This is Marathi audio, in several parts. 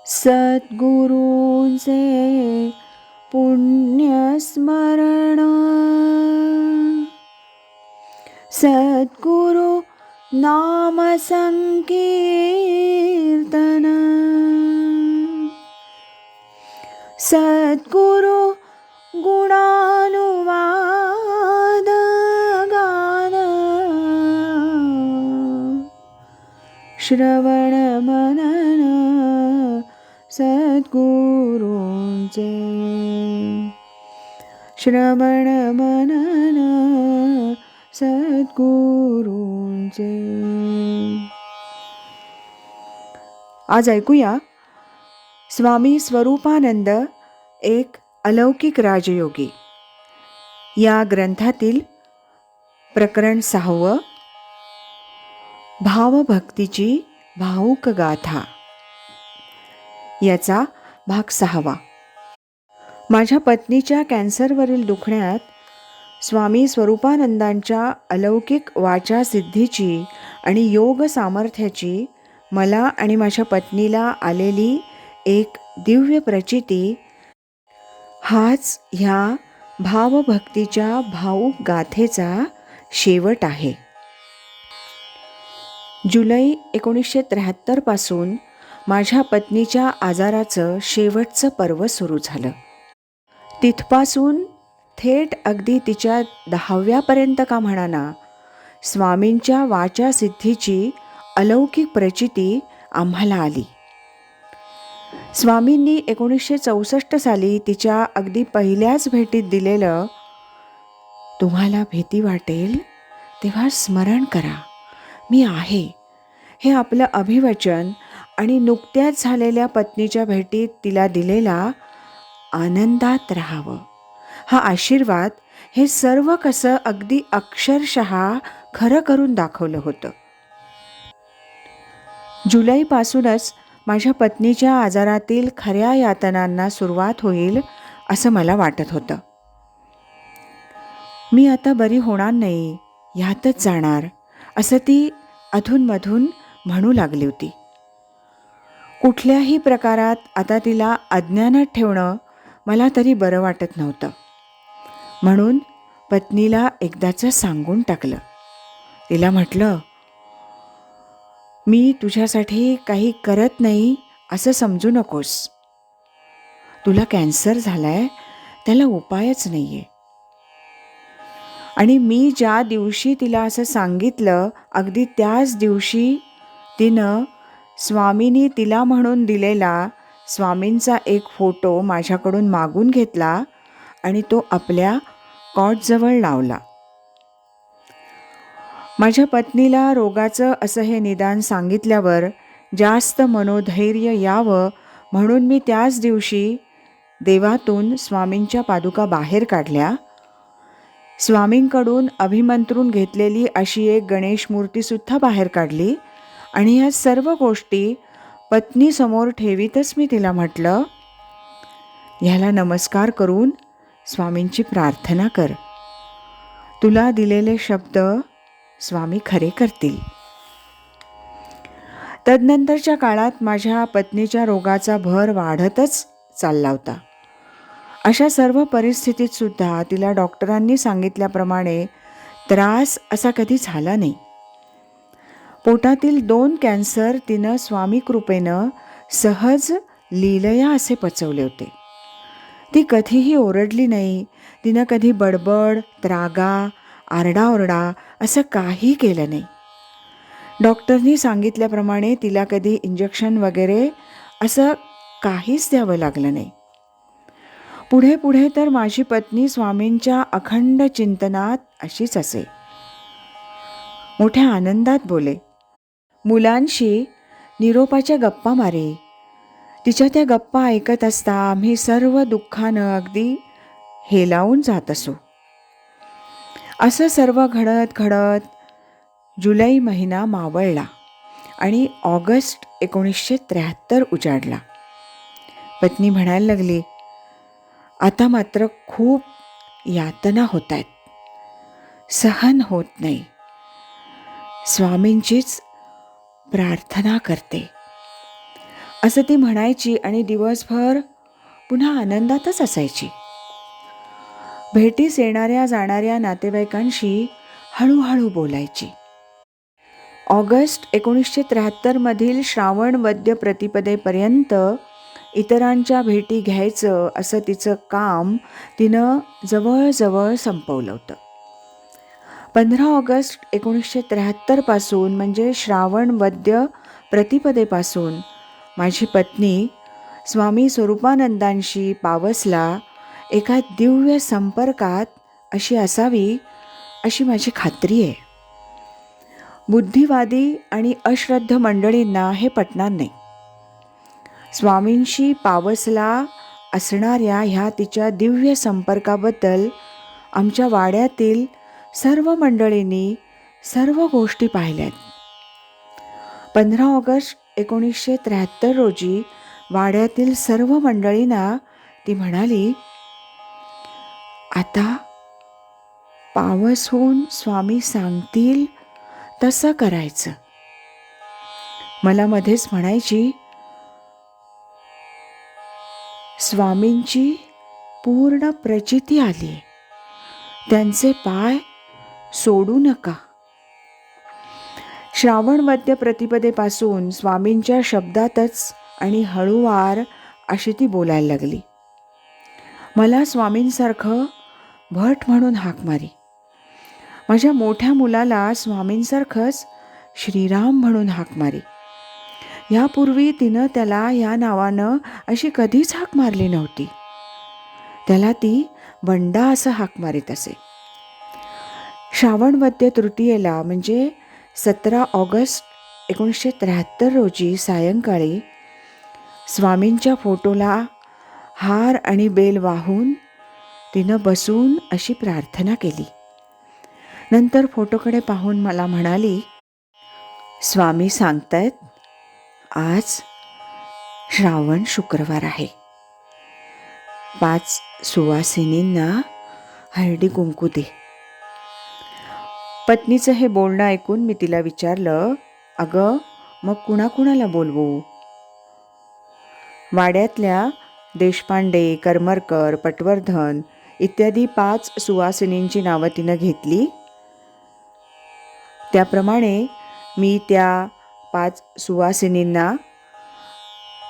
सद्गुरूंचे पुण्यस्मरण, सद्गुरु नाम संकीर्तन, सद्गुरु गुणानुवाद गान, श्रवण मनन सद्गुरूंचे, श्रवण मनन सद्गुरूंचे. आज ऐकूया स्वामी स्वरूपानंद एक अलौकिक राजयोगी या ग्रंथातील प्रकरण 6 भावभक्तीची भावुक गाथा याचा भाग 6. माझ्या पत्नीच्या कॅन्सरवरील दुखण्यात स्वामी स्वरूपानंदांच्या अलौकिक वाचा सिद्धीची आणि योग सामर्थ्याची मला आणि माझ्या पत्नीला आलेली एक दिव्य प्रचिती हाच ह्या भावभक्तीच्या भावुक गाथेचा शेवट आहे. जुलै 1973 पासून माझ्या पत्नीच्या आजाराचं शेवटचं पर्व सुरू झालं. तिथपासून थेट अगदी तिच्या 10व्यापर्यंत का म्हणाना, स्वामींच्या वाचा सिद्धीची अलौकिक प्रचिती आम्हाला आली. स्वामींनी 1964 साली तिच्या अगदी पहिल्याच भेटीत दिलेलं, तुम्हाला भीती वाटेल तेव्हा स्मरण करा, मी आहे, हे आपलं अभिवचन आणि नुकत्याच झालेल्या पत्नीच्या भेटीत तिला दिलेला आनंदात राहावं हा आशीर्वाद, हे सर्व कसं अगदी अक्षरशः खरं करून दाखवलं होतं. जुलैपासूनच माझ्या पत्नीच्या आजारातील खऱ्या यातनांना सुरुवात होईल असं मला वाटत होतं. मी आता बरी होणार नाही, ह्यातच जाणार, असं ती अधूनमधून म्हणू लागली होती. कुठल्याही प्रकारात आता तिला अज्ञानात ठेवणं मला तरी बरं वाटत नव्हतं. म्हणून पत्नीला एकदाचं सांगून टाकलं. तिला म्हटलं, मी तुझ्यासाठी काही करत नाही असं समजू नकोस. तुला कॅन्सर झालाय, त्याला उपायच नाही आहे. आणि मी ज्या दिवशी तिला असं सांगितलं, अगदी त्याच दिवशी तिनं स्वामींनी तिला म्हणून दिलेला स्वामींचा एक फोटो माझ्याकडून मागून घेतला आणि तो आपल्या कॉटजवळ लावला. माझ्या पत्नीला रोगाचं असं हे निदान सांगितल्यावर जास्त मनोधैर्य यावं म्हणून मी त्याच दिवशी देवातून स्वामींच्या पादुका बाहेर काढल्या. स्वामींकडून अभिमंत्रून घेतलेली अशी एक गणेश मूर्तीसुद्धा बाहेर काढली आणि ह्या सर्व गोष्टी पत्नीसमोर ठेवीतच मी तिला म्हटलं, ह्याला नमस्कार करून स्वामींची प्रार्थना कर. तुला दिलेले शब्द स्वामी खरे करतील. तदनंतरच्या काळात माझ्या पत्नीच्या रोगाचा भर वाढतच चालला होता. अशा सर्व परिस्थितीत सुद्धा तिला डॉक्टरांनी सांगितल्याप्रमाणे त्रास असा कधी झाला नाही. पोटातील 2 कॅन्सर तिनं स्वामी कृपेनं सहज लीलया असे पचवले होते. ती कधीही ओरडली नाही, तिनं कधी बडबड, त्रागा, आरडाओरडा असं काही केलं नाही. डॉक्टरनी सांगितल्याप्रमाणे तिला कधी इंजेक्शन वगैरे असं काहीच द्यावं लागलं नाही. पुढे पुढे तर माझी पत्नी स्वामींच्या अखंड चिंतनात अशीच असे. मोठ्या आनंदात बोले, मुलांशी निरोपाच्या गप्पा मारे. तिच्या त्या गप्पा ऐकत असता आम्ही सर्व दुःखानं अगदी हेलावून जात असू. असं सर्व घडत घडत जुलै महिना मावळला आणि ऑगस्ट 1973 उजाडला. पत्नी म्हणायला लागली, आता मात्र खूप यातना होत आहेत, सहन होत नाही, स्वामींचीच प्रार्थना करते. असं ती म्हणायची आणि दिवसभर पुन्हा आनंदातच असायची. भेटीस येणाऱ्या जाणाऱ्या नातेवाईकांशी हळूहळू बोलायची. ऑगस्ट 1973 श्रावण वद्य प्रतिपदेपर्यंत इतरांच्या भेटी घ्यायचं असं तिचं काम तिनं जवळजवळ संपवलं होतं. 15 ऑगस्ट 1973 पासून म्हणजे श्रावण वद्य प्रतिपदेपासून माझी पत्नी स्वामी स्वरूपानंदांशी पावसला एका दिव्य संपर्कात अशी असावी अशी माझी खात्री आहे. बुद्धिवादी आणि अश्रद्ध मंडळींना हे पटणार नाही. स्वामींशी पावसला असणाऱ्या ह्या तिच्या दिव्य संपर्काबद्दल आमच्या वाड्यातील सर्व मंडळींनी सर्व गोष्टी पाहिल्यात. 15 ऑगस्ट 1973 रोजी वाड्यातील सर्व मंडळींना ती म्हणाली, आता पावस होऊन स्वामी सांगतील तसं करायचं. मला मध्येच म्हणायची, स्वामींची पूर्ण प्रचिती आली, त्यांचे पाय सोडू नका. श्रावण वद्य प्रतिपदेपासून स्वामींच्या शब्दातच आणि हळूवार अशी ती बोलायला लागली. मला स्वामींसारखं भट म्हणून हाक मारी. माझ्या मोठ्या मुलाला स्वामींसारखंच श्रीराम म्हणून हाक मारी. यापूर्वी तिनं त्याला या नावानं अशी कधीच हाक मारली नव्हती. त्याला ती बंडा असं हाक मारीत असे. श्रावण वद्य तृतीयेला म्हणजे 17 ऑगस्ट 1973 रोजी सायंकाळी स्वामींच्या फोटोला हार आणि बेल वाहून तिनं बसून अशी प्रार्थना केली. नंतर फोटोकडे पाहून मला म्हणाली, स्वामी सांगतायत आज श्रावण शुक्रवार आहे. 5 सुवासिनींना हळदी कुंकू दे. पत्नीचं हे बोलणं ऐकून मी तिला विचारलं, अगं मग कुणाकुणाला बोलवू? वाड्यातल्या देशपांडे, करमरकर, पटवर्धन इत्यादी 5 सुवासिनींची नावं तिनं घेतली. त्याप्रमाणे मी त्या 5 सुवासिनींना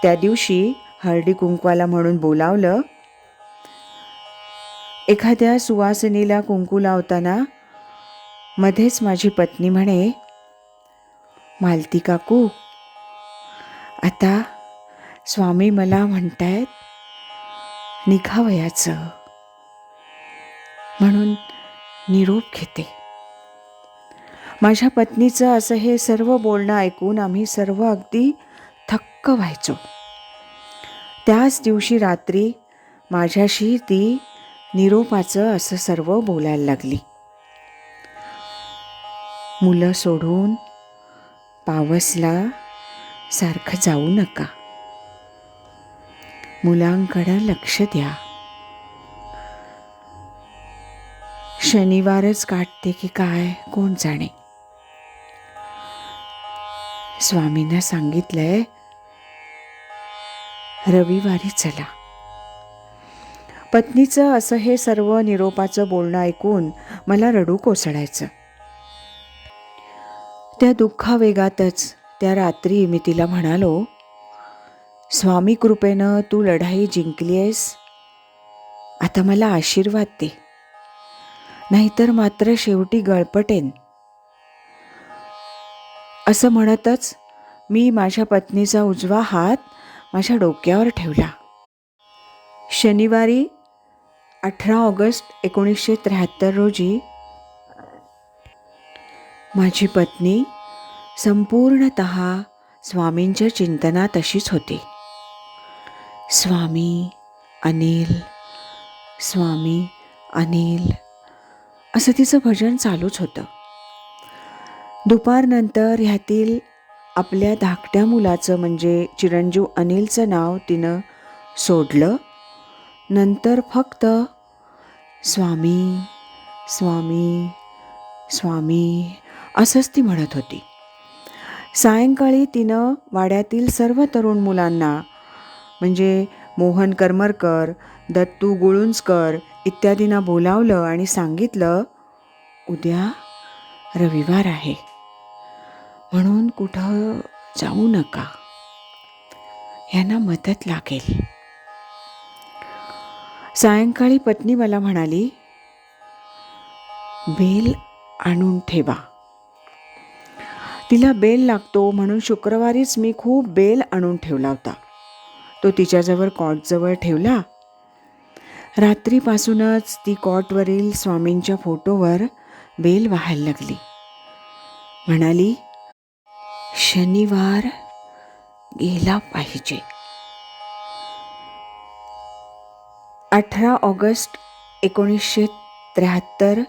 त्या दिवशी हळदी कुंकवाला म्हणून बोलावलं. एखाद्या सुवासिनीला कुंकू लावताना मध्येच माझी पत्नी म्हणे, मालती काकू, आता स्वामी मला म्हणतायत निघावयाचं, म्हणून निरोप घेते. माझ्या पत्नीचं असं हे सर्व बोलणं ऐकून आम्ही सर्व अगदी थक्क व्हायचो. त्याच दिवशी रात्री माझ्याशी ती निरोपाचं असं सर्व बोलायला लागली. मुलं सोडून पावसला सारखं जाऊ नका, मुलांकडं लक्ष द्या. शनिवारच काटते की काय कोण जाणे. स्वामींना सांगितलंय रविवारी चला. पत्नीचं असं हे सर्व निरोपाचं बोलणं ऐकून मला रडू कोसळायचं. त्या दुःखावेगातच त्या रात्री मी तिला म्हणालो, स्वामी कृपेनं तू लढाई जिंकली आहेस, आता मला आशीर्वाद दे, नाहीतर मात्र शेवटी गळपटेन. असं म्हणतच मी माझ्या पत्नीचा उजवा हात माझ्या डोक्यावर ठेवला. शनिवारी 18 ऑगस्ट 1973 रोजी माझी पत्नी संपूर्णतः स्वामींच्या चिंतनात अशीच होती. स्वामी अनिल, स्वामी अनिल असं तिचं भजन चालूच होतं. दुपारनंतर ह्यातील आपल्या धाकट्या मुलाचं म्हणजे चिरंजीव अनिलचं नाव तिनं सोडलं. नंतर फक्त स्वामी स्वामी स्वामी असंच ती म्हणत होती. सायंकाळी तिनं वाड्यातील सर्व तरुण मुलांना म्हणजे मोहन करमरकर, दत्तू गुळुंजकर इत्यादींना बोलावलं आणि सांगितलं, उद्या रविवार आहे म्हणून कुठं जाऊ नका, यांना मदत लागेल. सायंकाळी पत्नी मला म्हणाली, बेल आणून ठेवा. तिला बेल लागतो म्हणून शुक्रवारीच मी खूप बेल आणून ठेवला होता. तो तिच्याजवळ कॉटजवळ ठेवला. रात्रीपासूनच ती कॉटवरील स्वामींच्या फोटोवर बेल वाहायला लागली. म्हणाली, शनिवार गेला पाहिजे. 18 ऑगस्ट 1973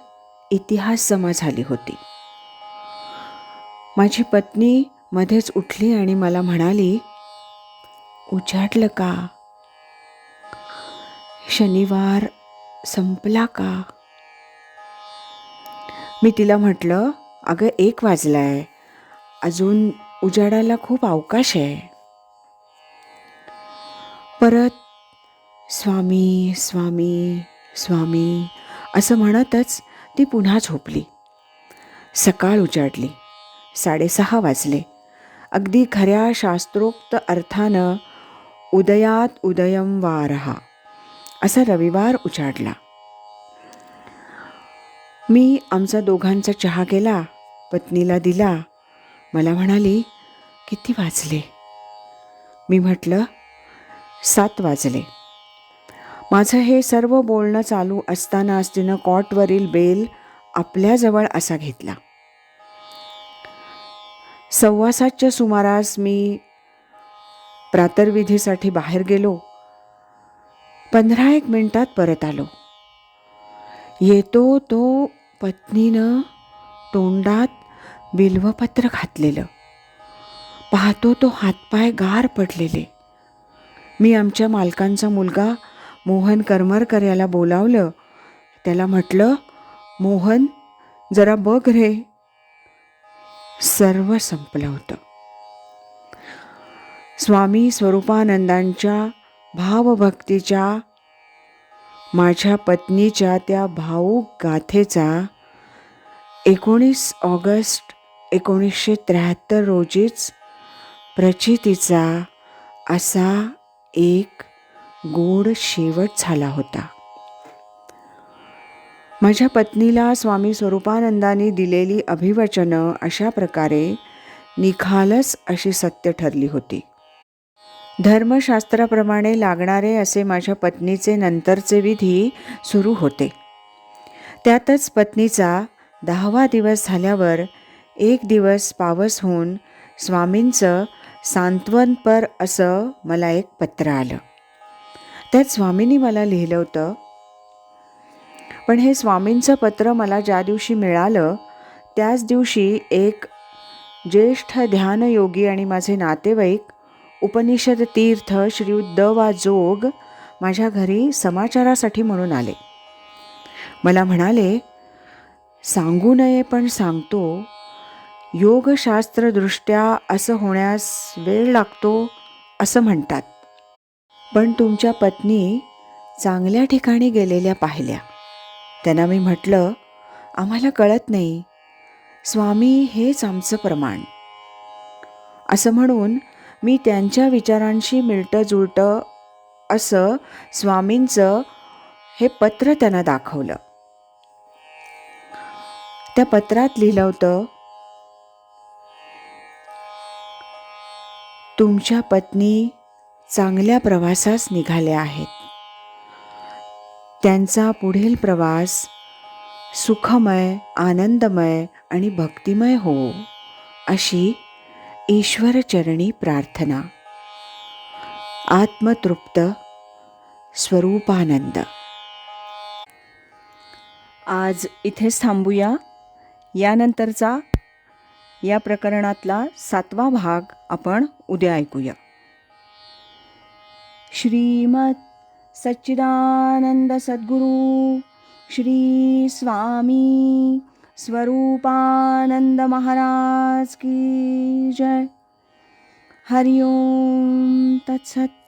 इतिहास जमा झाली होती. माझी पत्नी मध्येच उठली आणि मला म्हणाली, उजाडलं का? शनिवार संपला का? मी तिला म्हटलं, अगं 1 वाजलाय, अजून उजाडायला खूप अवकाश आहे. परत स्वामी स्वामी स्वामी असं म्हणतच ती पुन्हा झोपली. सकाळ उजाडली. 6:30 वाजले. अगदी खऱ्या शास्त्रोक्त अर्थानं उदयात उदयम वारहा असा रविवार उजाडला. मी आमचा दोघांचा चहा केला, पत्नीला दिला. मला म्हणाली, किती वाजले? मी म्हटलं, 7 वाजले. माझं हे सर्व बोलणं चालू असतानाच तिनं कॉटवरील बेल आपल्याजवळ असा घेतला. 7:15च्या सुमारास मी प्रातर्विधीसाठी बाहेर गेलो. 15-1 मिनिटात परत आलो. येतो तो पत्नीनं तोंडात बिल्वपत्र घातलेलं. पाहतो तो हातपाय गार पडलेले. मी आमच्या मालकांचा मुलगा मोहन करमरकर याला बोलावलं. त्याला म्हटलं, मोहन जरा बघ रे. सर्व संपलं होतं. स्वामी स्वरूपानंदांच्या भावभक्तीच्या माझ्या पत्नीच्या त्या भावूक गाथेचा 19 ऑगस्ट 1973 रोजीच प्रचितीचा असा एक गोड शेवट झाला होता. माझ्या पत्नीला स्वामी स्वरूपानंदांनी दिलेली अभिवचनं अशा प्रकारे निखालस अशी सत्य ठरली होती. धर्मशास्त्राप्रमाणे लागणारे असे माझ्या पत्नीचे नंतरचे विधी सुरू होते. त्यातच पत्नीचा 10वा दिवस झाल्यावर एक दिवस पावस होऊन स्वामींचं सांत्वनपर असं मला एक पत्र आलं. त्यात स्वामींनी मला लिहिलं होतं. पण हे स्वामींचं पत्र मला ज्या दिवशी मिळालं त्याच दिवशी एक ज्येष्ठ ध्यानयोगी आणि माझे नातेवाईक उपनिषद तीर्थ श्रीयुत द वा जोग माझ्या घरी समाचारासाठी म्हणून आले. मला म्हणाले, सांगू नये पण सांगतो, योगशास्त्रदृष्ट्या असं होण्यास वेळ लागतो असं म्हणतात. पण तुमच्या पत्नी चांगल्या ठिकाणी गेलेल्या पाहिल्या. त्यांना मी म्हटलं, आम्हाला कळत नाही, स्वामी हेच आमचं प्रमाण. असं म्हणून मी त्यांच्या विचारांशी मिळतं जुळतं असं स्वामींचं हे पत्र त्यांना दाखवलं. त्या पत्रात लिहिलं होतं, तुमच्या पत्नी चांगल्या प्रवासास निघाल्या आहेत. त्यांचा पुढील प्रवास सुखमय, आनंदमय आणि भक्तिमय हो अशी ईश्वरचरणी प्रार्थना. आत्मतृप्त स्वरूपानंद. आज इथेच थांबूया. यानंतरचा या प्रकरणातला 7वा भाग आपण उद्या ऐकूया. श्रीमद सच्चिदानंद सद्गुरू श्री स्वामी स्वरूपानंद महाराज की जय. हरि ओम तत्सत.